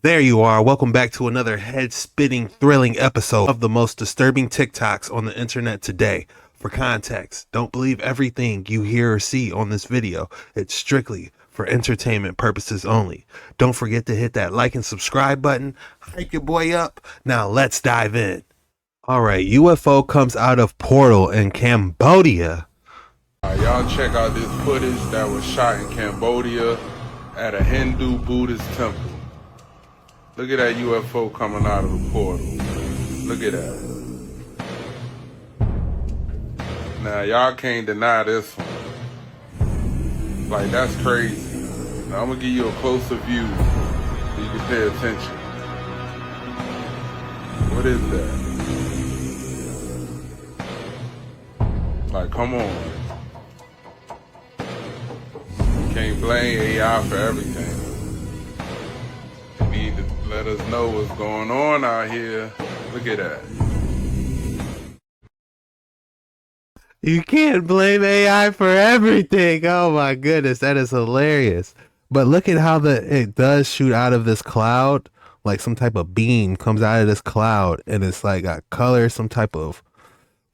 There you are. Welcome back to another head-spinning, thrilling episode of the most disturbing TikToks on the internet today. For context, don't believe everything you hear or see on this video. It's strictly for entertainment purposes only. Don't forget to hit that like and subscribe button. Hype your boy up. Now let's dive in. Alright, UFO comes out of portal in Cambodia. Y'all check out this footage that was shot in Cambodia at a Hindu Buddhist temple. Look at that UFO coming out of the portal. Look at that. Now, y'all can't deny this one. Like, that's crazy. Now, I'm gonna give you a closer view so you can pay attention. What is that? Like, come on. You can't blame AI for everything. You need to let us know what's going on out here. Look at that. You can't blame AI for everything. Oh my goodness, that is hilarious. But look at how it does shoot out of this cloud. Like some type of beam comes out of this cloud and it's like got color, some type of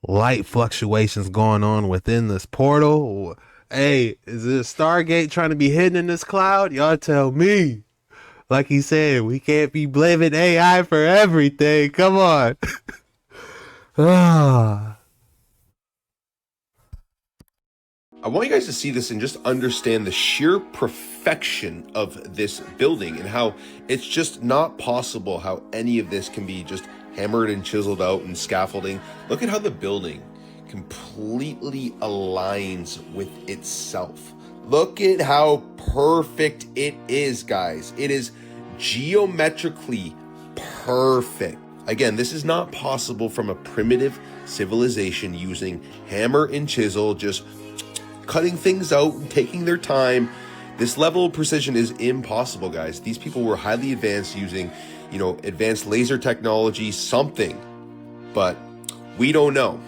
light fluctuations going on within this portal. Hey, is it a Stargate trying to be hidden in this cloud? Y'all tell me. Like he said, we can't be blaming AI for everything. Come on. I want you guys to see this and just understand the sheer perfection of this building and how it's just not possible how any of this can be just hammered and chiseled out and scaffolding. Look at how the building completely aligns with itself. Look at how perfect it is, guys. It is geometrically perfect. Again, this is not possible from a primitive civilization using hammer and chisel, just cutting things out and taking their time. This level of precision is impossible, guys. These people were highly advanced using, advanced laser technology, something, but we don't know.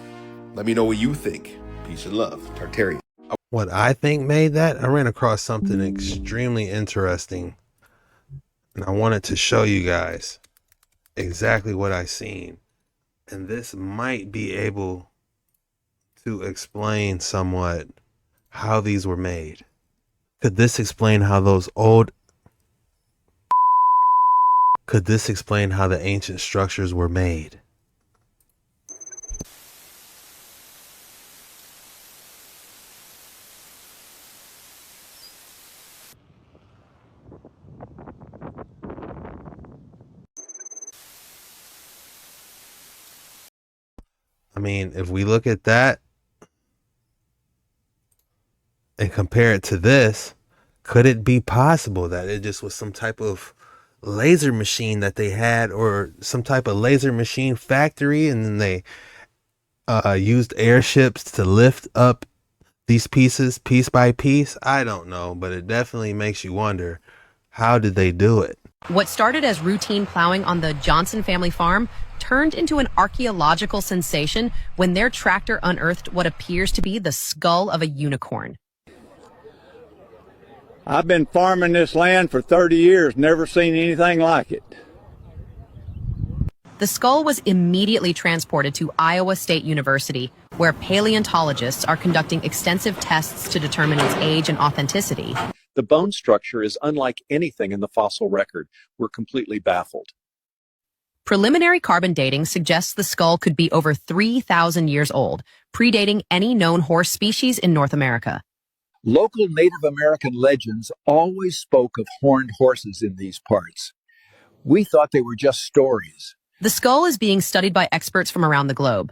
Let me know what you think. Peace and love. Tartarian. What I think made that, I ran across something extremely interesting. And I wanted to show you guys exactly what I seen. And this might be able to explain somewhat how these were made. Could this explain how Could this explain how the ancient structures were made? I mean, if we look at that and compare it to this, could it be possible that it just was some type of laser machine that they had, or some type of laser machine factory, and then they used airships to lift up these pieces piece by piece? I don't know, but it definitely makes you wonder, how did they do it? What started as routine plowing on the Johnson family farm turned into an archaeological sensation when their tractor unearthed what appears to be the skull of a unicorn. I've been farming this land for 30 years, never seen anything like it. The skull was immediately transported to Iowa State University, where paleontologists are conducting extensive tests to determine its age and authenticity. The bone structure is unlike anything in the fossil record. We're completely baffled. Preliminary carbon dating suggests the skull could be over 3,000 years old, predating any known horse species in North America. Local Native American legends always spoke of horned horses in these parts. We thought they were just stories. The skull is being studied by experts from around the globe.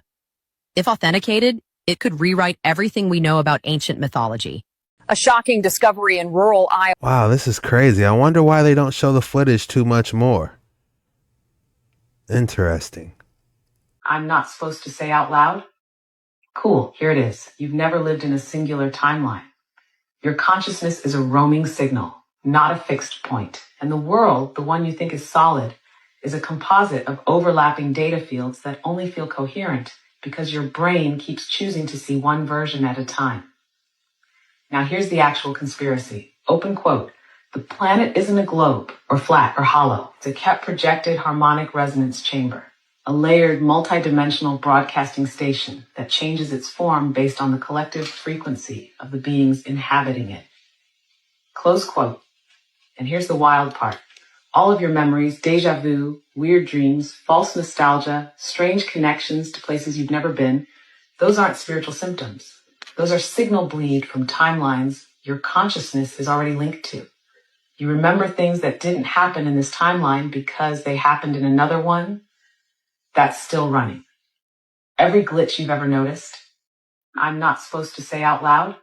If authenticated, it could rewrite everything we know about ancient mythology. A shocking discovery in rural Iowa. Wow, this is crazy. I wonder why they don't show the footage too much more. Interesting. I'm not supposed to say out loud? Cool, here it is. You've never lived in a singular timeline. Your consciousness is a roaming signal, not a fixed point. And the world, the one you think is solid, is a composite of overlapping data fields that only feel coherent because your brain keeps choosing to see one version at a time. Now here's the actual conspiracy. Open quote. The planet isn't a globe, or flat, or hollow. It's a kept projected harmonic resonance chamber, a layered multidimensional broadcasting station that changes its form based on the collective frequency of the beings inhabiting it. Close quote. And here's the wild part. All of your memories, deja vu, weird dreams, false nostalgia, strange connections to places you've never been, those aren't spiritual symptoms. Those are signal bleed from timelines your consciousness is already linked to. You remember things that didn't happen in this timeline because they happened in another one that's still running. Every glitch you've ever noticed, I'm not supposed to say out loud.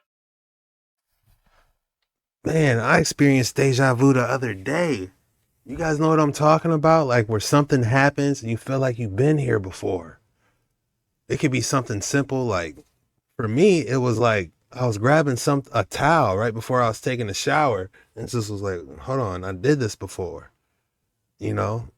Man, I experienced deja vu the other day. You guys know what I'm talking about? Like where something happens and you feel like you've been here before. It could be something simple. Like for me, it was like I was grabbing a towel right before I was taking a shower. And it just was like, hold on, I did this before. You know?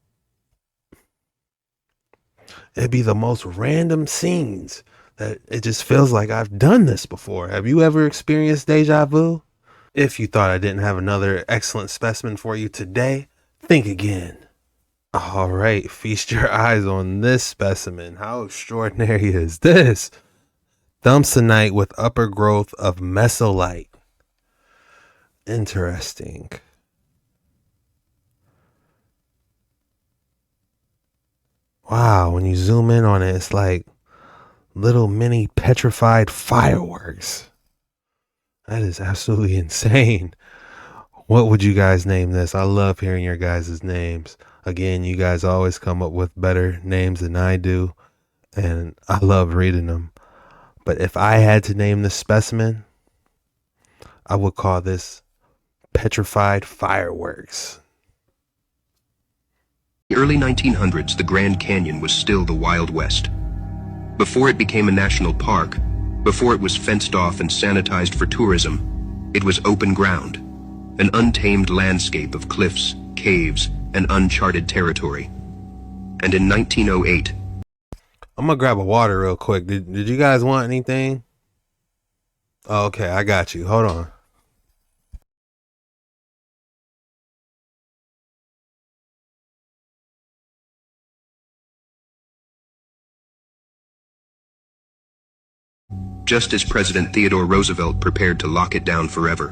It'd be the most random scenes that it just feels like I've done this before. Have you ever experienced deja vu? If you thought I didn't have another excellent specimen for you today, think again. All right, feast your eyes on this specimen. How extraordinary is this? Thumpsonite with upper growth of mesolite. Interesting. Wow, when you zoom in on it, it's like little mini petrified fireworks. That is absolutely insane. What would you guys name this? I love hearing your guys' names. Again, you guys always come up with better names than I do, and I love reading them. But if I had to name this specimen, I would call this petrified fireworks. In the early 1900s, the Grand Canyon was still the Wild West. Before it became a national park, before it was fenced off and sanitized for tourism, it was open ground, an untamed landscape of cliffs, caves, and uncharted territory. And in 1908... I'm gonna grab a water real quick. Did you guys want anything? Oh, okay, I got you. Hold on. Just as President Theodore Roosevelt prepared to lock it down forever,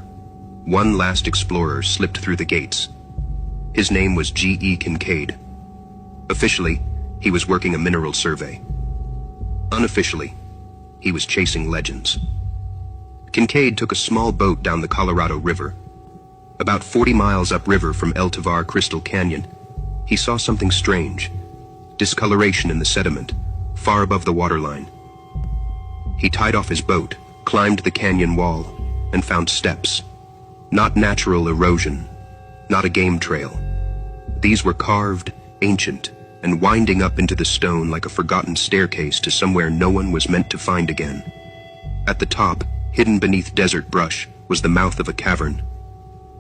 one last explorer slipped through the gates. His name was GE Concincaid. Officially, he was working a mineral survey. Unofficially, he was chasing legends. Concincaid took a small boat down the Colorado River. About 40 miles upriver from El Tovar Crystal Canyon, he saw something strange. Discoloration in the sediment, far above the waterline. He tied off his boat, climbed the canyon wall, and found steps. Not natural erosion, not a game trail. These were carved, ancient, and winding up into the stone like a forgotten staircase to somewhere no one was meant to find again. At the top, hidden beneath desert brush, was the mouth of a cavern.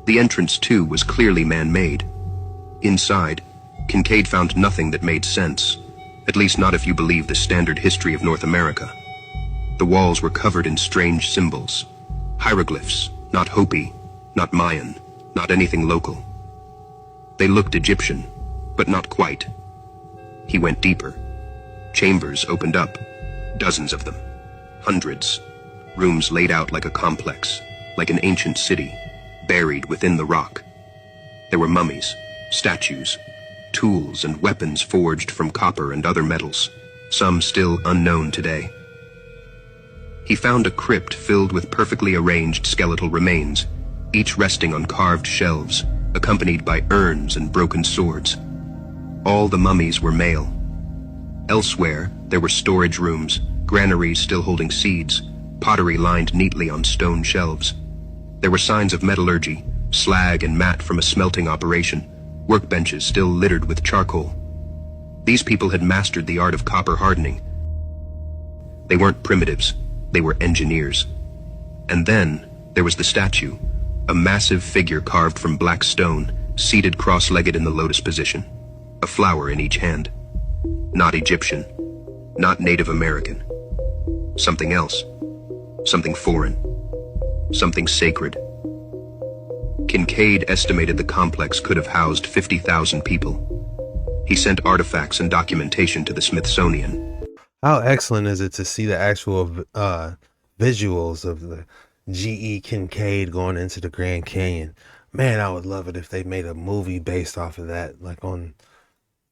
The entrance, too, was clearly man-made. Inside, Concincaid found nothing that made sense, at least not if you believe the standard history of North America. The walls were covered in strange symbols, hieroglyphs, not Hopi, not Mayan, not anything local. They looked Egyptian, but not quite. He went deeper. Chambers opened up, dozens of them, hundreds. Rooms laid out like a complex, like an ancient city, buried within the rock. There were mummies, statues, tools and weapons forged from copper and other metals, some still unknown today. He found a crypt filled with perfectly arranged skeletal remains, each resting on carved shelves, accompanied by urns and broken swords. All the mummies were male. Elsewhere, there were storage rooms, granaries still holding seeds, pottery lined neatly on stone shelves. There were signs of metallurgy, slag and mat from a smelting operation, workbenches still littered with charcoal. These people had mastered the art of copper hardening. They weren't primitives, they were engineers. And then there was the statue, a massive figure carved from black stone, seated cross-legged in the lotus position, a flower in each hand. Not Egyptian, not Native American. Something else, something foreign, something sacred. Kincaid estimated the complex could have housed 50,000 people. He sent artifacts and documentation to the Smithsonian. How excellent is it to see the actual visuals of the GE Concincaid going into the Grand Canyon? Man, I would love it if they made a movie based off of that, like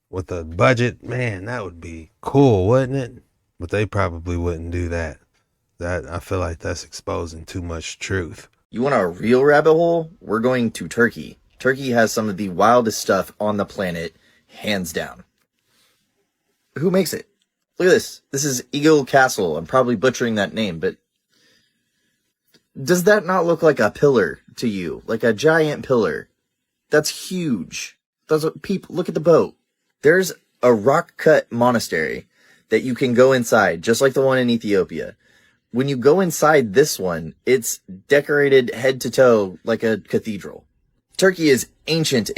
with a budget. Man, that would be cool, wouldn't it? But they probably wouldn't do that. I feel like that's exposing too much truth. You want a real rabbit hole? We're going to Turkey. Turkey has some of the wildest stuff on the planet, hands down. Who makes it? Look at this. This is Eagle Castle. I'm probably butchering that name, but does that not look like a pillar to you? Like a giant pillar? That's huge. That's what people, look at the boat. There's a rock-cut monastery that you can go inside, just like the one in Ethiopia. When you go inside this one, it's decorated head to toe like a cathedral. Turkey is ancient.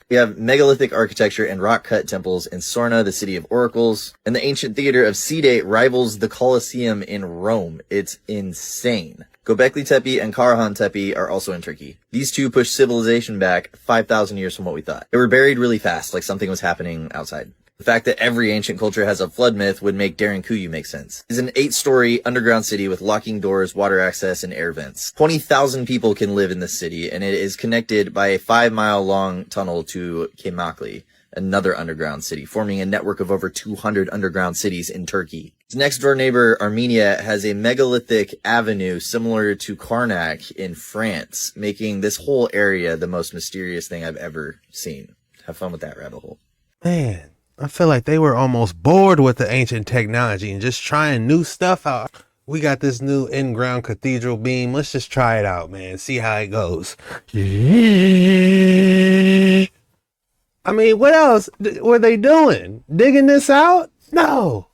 We have megalithic architecture and rock-cut temples in Sorna, the city of oracles, and the ancient theater of Side rivals the Colosseum in Rome. It's insane. Gobekli Tepe and Karahan Tepe are also in Turkey. These two push civilization back 5,000 years from what we thought. They were buried really fast, like something was happening outside. The fact that every ancient culture has a flood myth would make Derinkuyu make sense. It's an 8-story underground city with locking doors, water access, and air vents. 20,000 people can live in this city, and it is connected by a 5-mile-long tunnel to Kemakli, another underground city, forming a network of over 200 underground cities in Turkey. Its next-door neighbor, Armenia, has a megalithic avenue similar to Karnak in France, making this whole area the most mysterious thing I've ever seen. Have fun with that rabbit hole. Man, I feel like they were almost bored with the ancient technology and just trying new stuff out. We got this new in-ground cathedral beam. Let's just try it out, man. See how it goes. I mean, what else were they doing? Digging this out? No.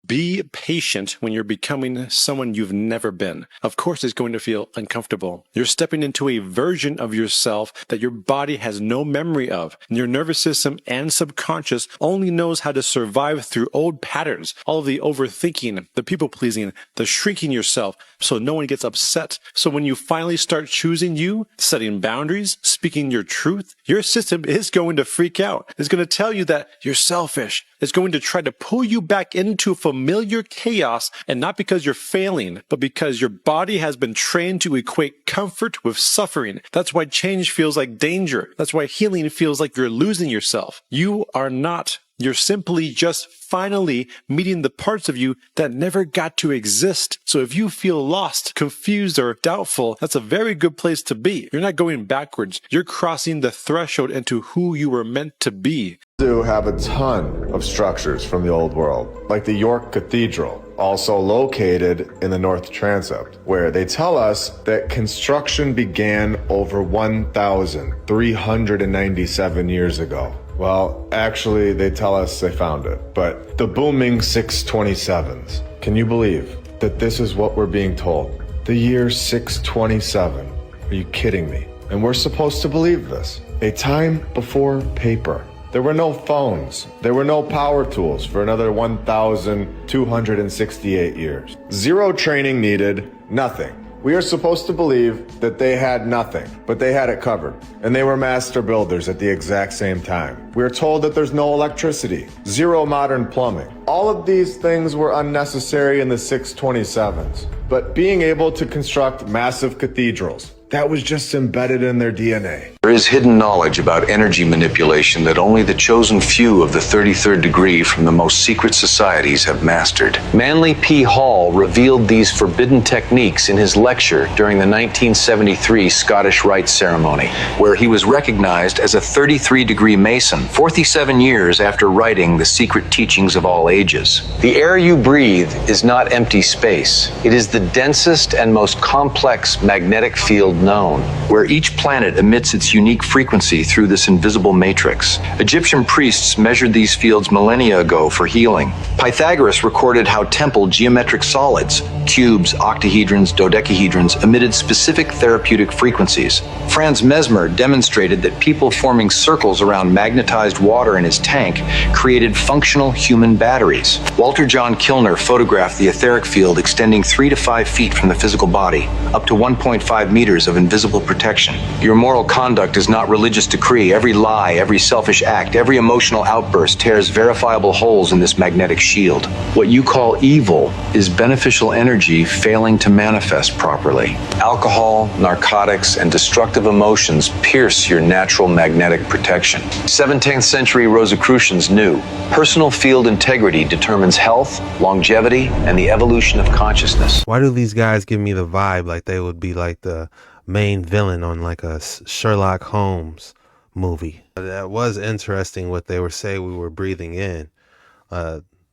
Be patient when you're becoming someone you've never been. Of course, it's going to feel uncomfortable. You're stepping into a version of yourself that your body has no memory of. And your nervous system and subconscious only knows how to survive through old patterns. All of the overthinking, the people-pleasing, the shrinking yourself so no one gets upset. So when you finally start choosing you, setting boundaries, speaking your truth, your system is going to freak out. It's going to tell you that you're selfish. It's going to try to pull you back into familiar chaos, and not because you're failing, but because your body has been trained to equate comfort with suffering. That's why change feels like danger. That's why healing feels like you're losing yourself. You are not. You're simply just finally meeting the parts of you that never got to exist. So if you feel lost, confused, or doubtful, that's a very good place to be. You're not going backwards. You're crossing the threshold into who you were meant to be. Do have a ton of structures from the old world, like the York Cathedral, also located in the North Transept, where they tell us that construction began over 1,397 years ago. Well, actually, they tell us they found it, but the booming 627s. Can you believe that this is what we're being told? The year 627. Are you kidding me? And we're supposed to believe this. A time before paper. There were no phones. There were no power tools for another 1,268 years. Zero training needed, nothing. We are supposed to believe that they had nothing, but they had it covered. And they were master builders at the exact same time. We are told that there's no electricity, zero modern plumbing. All of these things were unnecessary in the 627s. But being able to construct massive cathedrals, that was just embedded in their DNA. There is hidden knowledge about energy manipulation that only the chosen few of the 33rd degree from the most secret societies have mastered. Manly P. Hall revealed these forbidden techniques in his lecture during the 1973 Scottish Rite ceremony, where he was recognized as a 33-degree Mason 47 years after writing The Secret Teachings of All Ages. The air you breathe is not empty space. It is the densest and most complex magnetic field known, where each planet emits its unique frequency through this invisible matrix. Egyptian priests measured these fields millennia ago for healing. Pythagoras recorded how temple geometric solids cubes, octahedrons, dodecahedrons emitted specific therapeutic frequencies. Franz Mesmer demonstrated that people forming circles around magnetized water in his tank created functional human batteries. Walter John Kilner photographed the etheric field extending 3 to 5 feet from the physical body, up to 1.5 meters of invisible protection. Your moral conduct is not religious decree. Every lie, every selfish act, every emotional outburst tears verifiable holes in this magnetic shield. What you call evil is beneficial energy failing to manifest properly. Alcohol, narcotics, and destructive emotions pierce your natural magnetic protection. 17th century Rosicrucians knew personal field integrity determines health, longevity, and the evolution of consciousness. Why do these guys give me the vibe like they would be like the main villain on like a Sherlock Holmes movie? That was interesting what they were saying we were breathing in.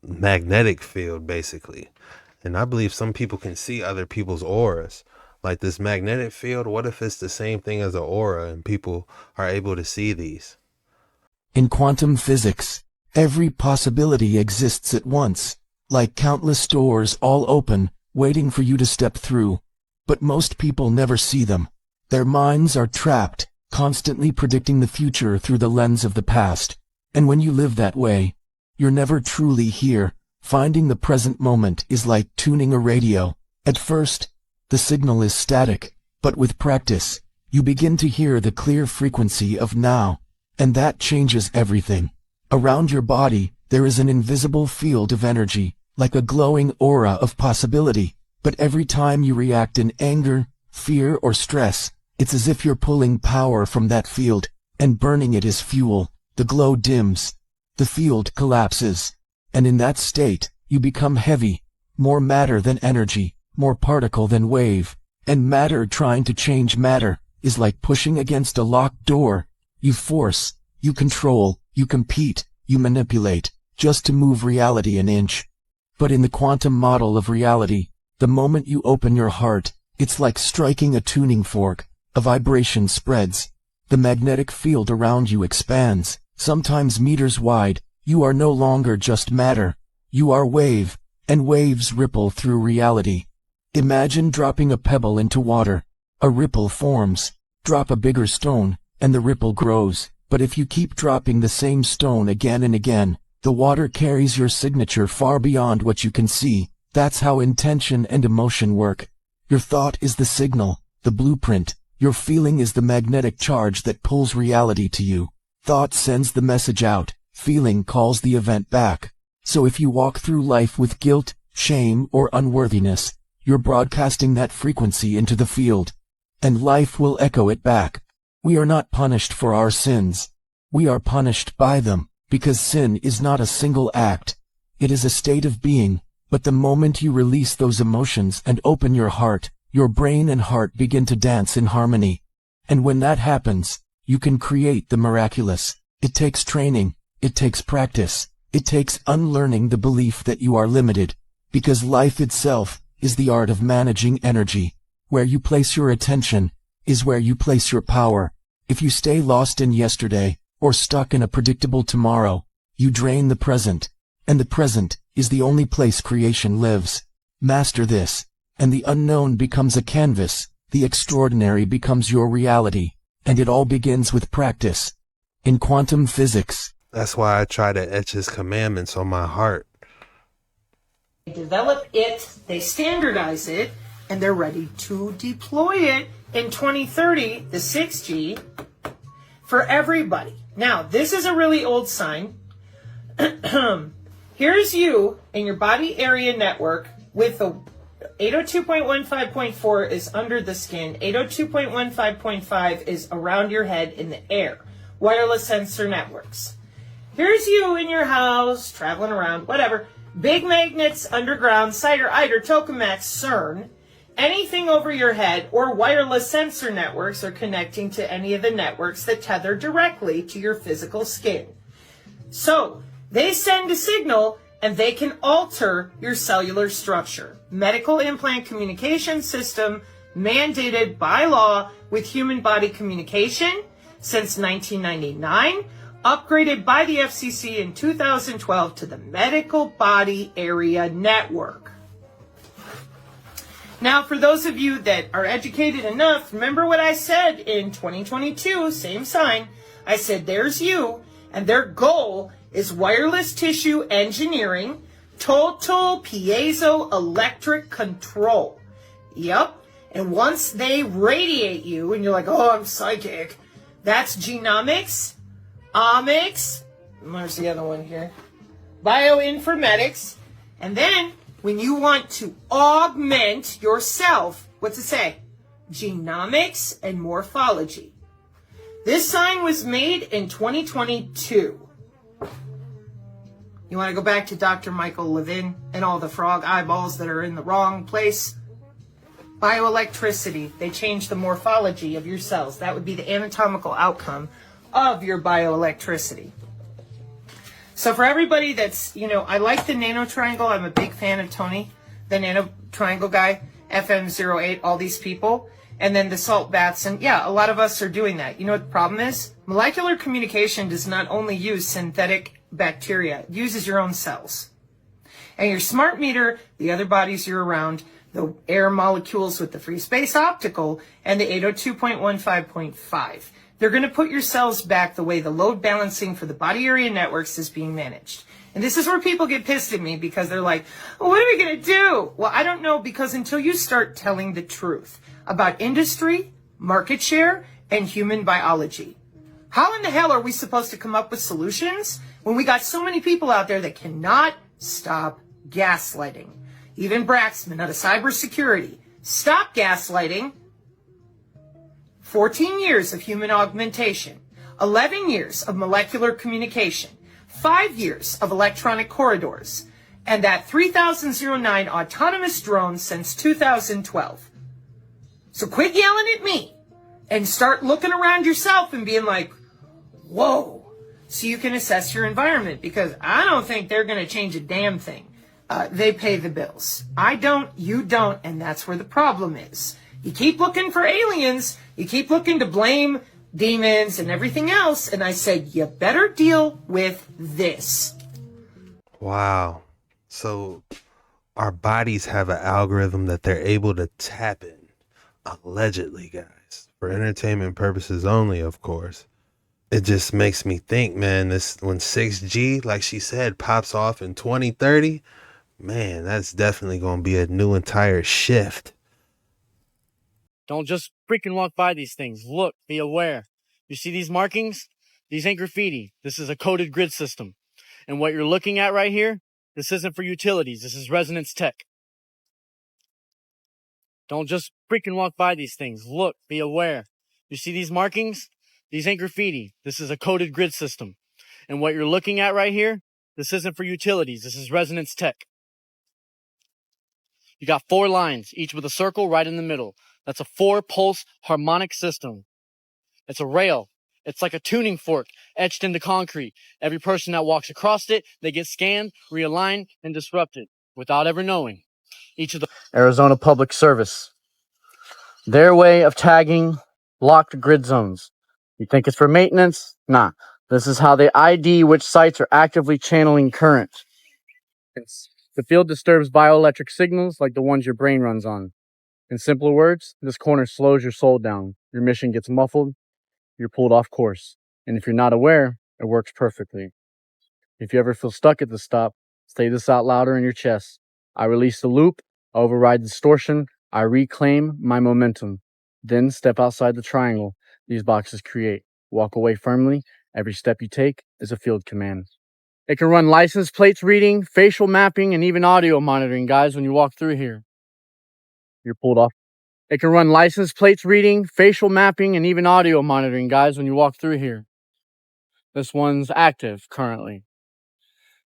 Magnetic field, basically. And I believe some people can see other people's auras. Like this magnetic field, what if it's the same thing as an aura and people are able to see these? In quantum physics, every possibility exists at once, like countless doors all open, waiting for you to step through. But most people never see them. Their minds are trapped, constantly predicting the future through the lens of the past. And when you live that way, you're never truly here. Finding the present moment is like tuning a radio. At first, the signal is static, but with practice, you begin to hear the clear frequency of now, and that changes everything. Around your body, there is an invisible field of energy, like a glowing aura of possibility. But every time you react in anger, fear, or stress, it's as if you're pulling power from that field and burning it as fuel. The glow dims. The field collapses, and in that state, you become heavy, more matter than energy, more particle than wave, and matter trying to change matter is like pushing against a locked door. You force, you control, you compete, you manipulate, just to move reality an inch. But in the quantum model of reality, the moment you open your heart, it's like striking a tuning fork. A vibration spreads. The magnetic field around you expands. Sometimes meters wide. You are no longer just matter. You are wave, and waves ripple through reality. Imagine dropping a pebble into water. A ripple forms. Drop a bigger stone, and the ripple grows. But if you keep dropping the same stone again and again, the water carries your signature far beyond what you can see. That's how intention and emotion work. Your thought is the signal, the blueprint. Your feeling is the magnetic charge that pulls reality to you. Thought sends the message out, feeling calls the event back. So if you walk through life with guilt, shame, or unworthiness, you're broadcasting that frequency into the field, and life will echo it back. We are not punished for our sins. We are punished by them, because sin is not a single act. It is a state of being, but the moment you release those emotions and open your heart, your brain and heart begin to dance in harmony. And when that happens, you can create the miraculous. It takes training. It takes practice. It takes unlearning the belief that you are limited, because life itself is the art of managing energy. Where you place your attention is where you place your power. If you stay lost in yesterday or stuck in a predictable tomorrow, you drain the present, and the present is the only place creation lives. Master this, and the unknown becomes a canvas, the extraordinary becomes your reality. And it all begins with practice. In quantum physics. That's why I try to etch his commandments on my heart. They develop it, they standardize it, and they're ready to deploy it in 2030, the 6G, for everybody. Now, this is a really old sign. Here's you in your body area network with the 802.15.4 is under the skin. 802.15.5 is around your head in the air. Wireless sensor networks. Here's you in your house, traveling around, whatever. Big magnets, underground, CIDR, ITER, Tokamak, CERN. Anything over your head or wireless sensor networks are connecting to any of the networks that tether directly to your physical skin. So, they send a signal and they can alter your cellular structure. Medical implant communication system mandated by law with human body communication since 1999, upgraded by the FCC in 2012 to the Medical Body Area Network. Now, for those of you that are educated enough, remember what I said in 2022, same sign. I said, there's you, and their goal is wireless tissue engineering, total piezoelectric control. Yep. And once they radiate you, and you're like, oh, I'm psychic, that's genomics, omics, where's the other one here? Bioinformatics, and then when you want to augment yourself, what's it say? Genomics and morphology. This sign was made in 2022. You want to go back to Dr. Michael Levin and all the frog eyeballs that are in the wrong place? Bioelectricity. They change the morphology of your cells. That would be the anatomical outcome of your bioelectricity. So for everybody that's, I like the nano triangle. I'm a big fan of Tony, the nano triangle guy, FM08, all these people. And then the salt baths. And yeah, a lot of us are doing that. You know what the problem is? Molecular communication does not only use synthetic bacteria. It uses your own cells. And your smart meter, the other bodies you're around, the air molecules with the free space optical, and the 802.15.5. They're going to put your cells back the way the load balancing for the body area networks is being managed. And this is where people get pissed at me because they're like, well, what are we going to do? Well, I don't know, because until you start telling the truth about industry, market share, and human biology, how in the hell are we supposed to come up with solutions when we got so many people out there that cannot stop gaslighting? Even Braxman out of cybersecurity. Stop gaslighting. 14 years of human augmentation, 11 years of molecular communication, 5 years of electronic corridors, and that 3009 autonomous drone since 2012. So quit yelling at me and start looking around yourself and being like, whoa, so you can assess your environment, because I don't think they're going to change a damn thing. They pay the bills. I don't, you don't, and that's where the problem is. You keep looking for aliens, you keep looking to blame demons and everything else, and I said, you better deal with this. Wow. So our bodies have an algorithm that they're able to tap in, allegedly, guys, for entertainment purposes only, of course. It just makes me think, man, this when 6G, like she said, pops off in 2030, man, that's definitely going to be a new entire shift. Don't just freaking walk by these things. Look, be aware. You see these markings? These ain't graffiti. This is a coded grid system. And what you're looking at right here, this isn't for utilities. This is resonance tech. Don't just freaking walk by these things. Look, be aware. You see these markings? These ain't graffiti. This is a coded grid system. And what you're looking at right here, this isn't for utilities. This is resonance tech. You got 4 lines, each with a circle right in the middle. That's a 4-pulse harmonic system. It's a rail. It's like a tuning fork etched into concrete. Every person that walks across it, they get scanned, realigned, and disrupted without ever knowing. Each of the Arizona Public Service. Their way of tagging locked grid zones. You think it's for maintenance? Nah. This is how they ID which sites are actively channeling current. The field disturbs bioelectric signals like the ones your brain runs on. In simpler words, this corner slows your soul down. Your mission gets muffled. You're pulled off course. And if you're not aware, it works perfectly. If you ever feel stuck at the stop, say this out louder in your chest. I release the loop, I override distortion, I reclaim my momentum. Then step outside the triangle these boxes create. Walk away firmly. Every step you take is a field command. It can run license plates reading, facial mapping, and even audio monitoring, guys, when you walk through here. You're pulled off. It can run license plates reading, facial mapping, and even audio monitoring, guys, when you walk through here. This one's active currently.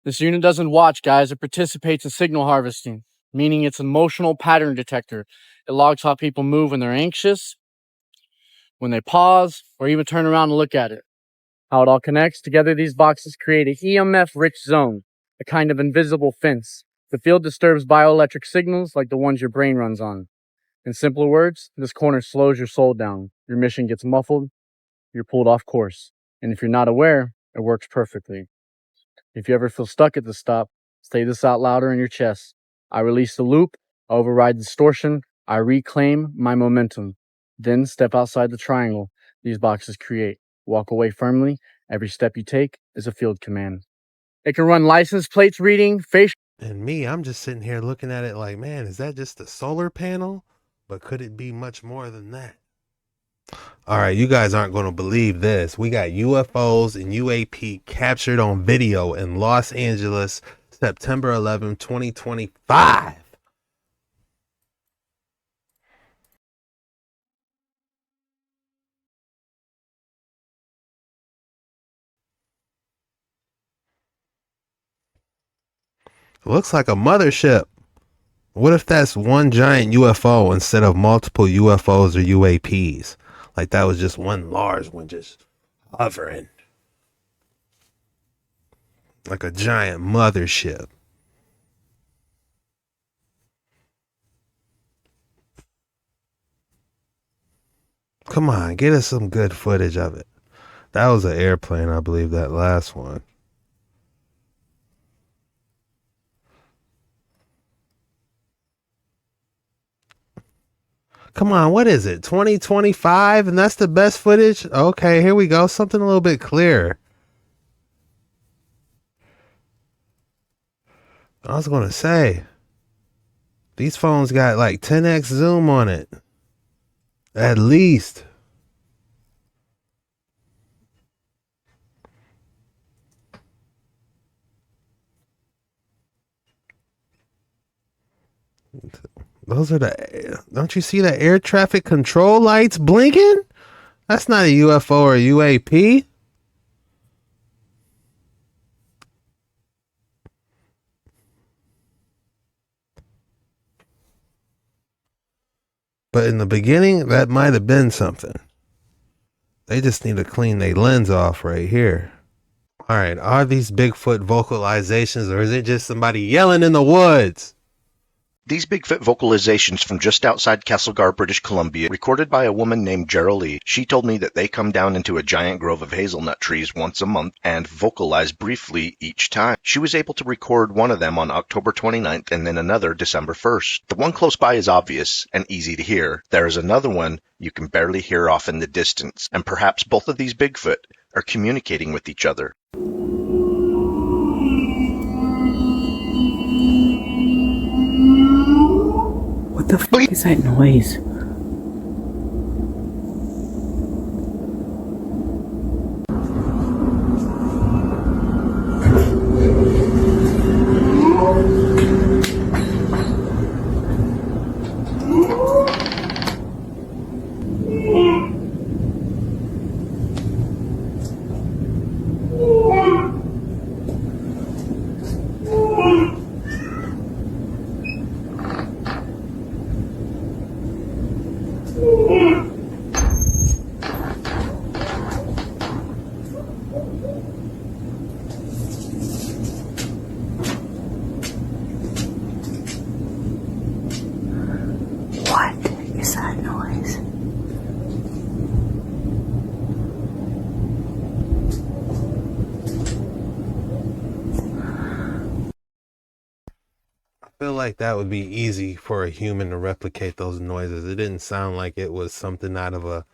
This unit doesn't watch, guys. It participates in signal harvesting, meaning it's an emotional pattern detector. It logs how people move when they're anxious, when they pause, or even turn around and look at it. How it all connects together, these boxes create a EMF-rich zone, a kind of invisible fence. The field disturbs bioelectric signals like the ones your brain runs on. In simpler words, this corner slows your soul down. Your mission gets muffled. You're pulled off course. And if you're not aware, it works perfectly. If you ever feel stuck at the stop, say this out louder in your chest. I release the loop, I override distortion, I reclaim my momentum. Then step outside the triangle these boxes create. Walk away firmly. Every step you take is a field command. It can run license plates reading, facial. And me, I'm just sitting here looking at it like, man, is that just a solar panel? But could it be much more than that? All right, you guys aren't going to believe this. We got UFOs and UAP captured on video in Los Angeles, September 11, 2025. It looks like a mothership. What if that's one giant UFO instead of multiple UFOs or UAPs? Like that was just one large one just hovering. Like a giant mothership. Come on, get us some good footage of it. That was an airplane, I believe, that last one. Come on, what is it? 2025 and that's the best footage? Okay, here we go. Something a little bit clearer. I was going to say, these phones got like 10x zoom on it. At least. Those are the, don't you see the air traffic control lights blinking? That's not a UFO or a UAP. But in the beginning, that might have been something. They just need to clean their lens off right here. All right, are these Bigfoot vocalizations or is it just somebody yelling in the woods? These Bigfoot vocalizations from just outside Castlegar, British Columbia, recorded by a woman named Geraldine. She told me that they come down into a giant grove of hazelnut trees once a month and vocalize briefly each time. She was able to record one of them on October 29th and then another December 1st. The one close by is obvious and easy to hear. There is another one you can barely hear off in the distance, and perhaps both of these Bigfoot are communicating with each other. What the fuck is that noise? I feel like that would be easy for a human to replicate those noises. It didn't sound like it was something out of a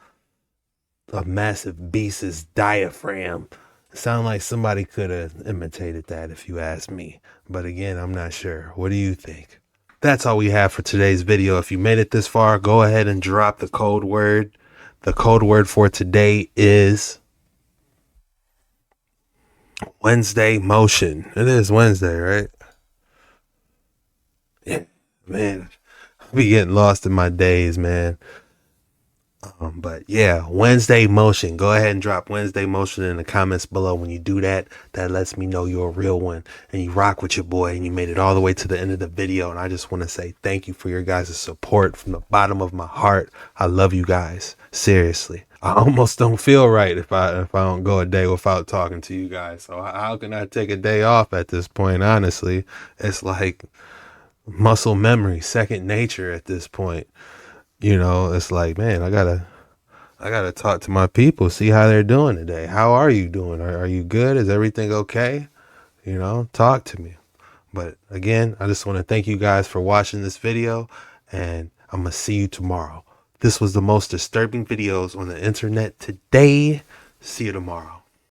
massive beast's diaphragm. It sounded like somebody could have imitated that if you ask me. But again, I'm not sure. What do you think? That's all we have for today's video. If you made it this far, go ahead and drop the code word. The code word for today is Wednesday motion. It is Wednesday, right? Yeah, man, I be getting lost in my days, man. But yeah, Wednesday motion. Go ahead and drop Wednesday motion in the comments below. When you do that, that lets me know you're a real one and you rock with your boy and you made it all the way to the end of the video. And I just want to say thank you for your guys' support from the bottom of my heart. I love you guys. Seriously. I almost don't feel right if I don't go a day without talking to you guys. So how can I take a day off at this point? Honestly, it's like muscle memory, second nature at this point. You know, it's like, man, I gotta talk to my people, see how they're doing today. How are you doing? Are you good? Is everything okay? You know, talk to me. But again, I just want to thank you guys for watching this video, and I'm going to see you tomorrow. This was the most disturbing videos on the internet today. See you tomorrow.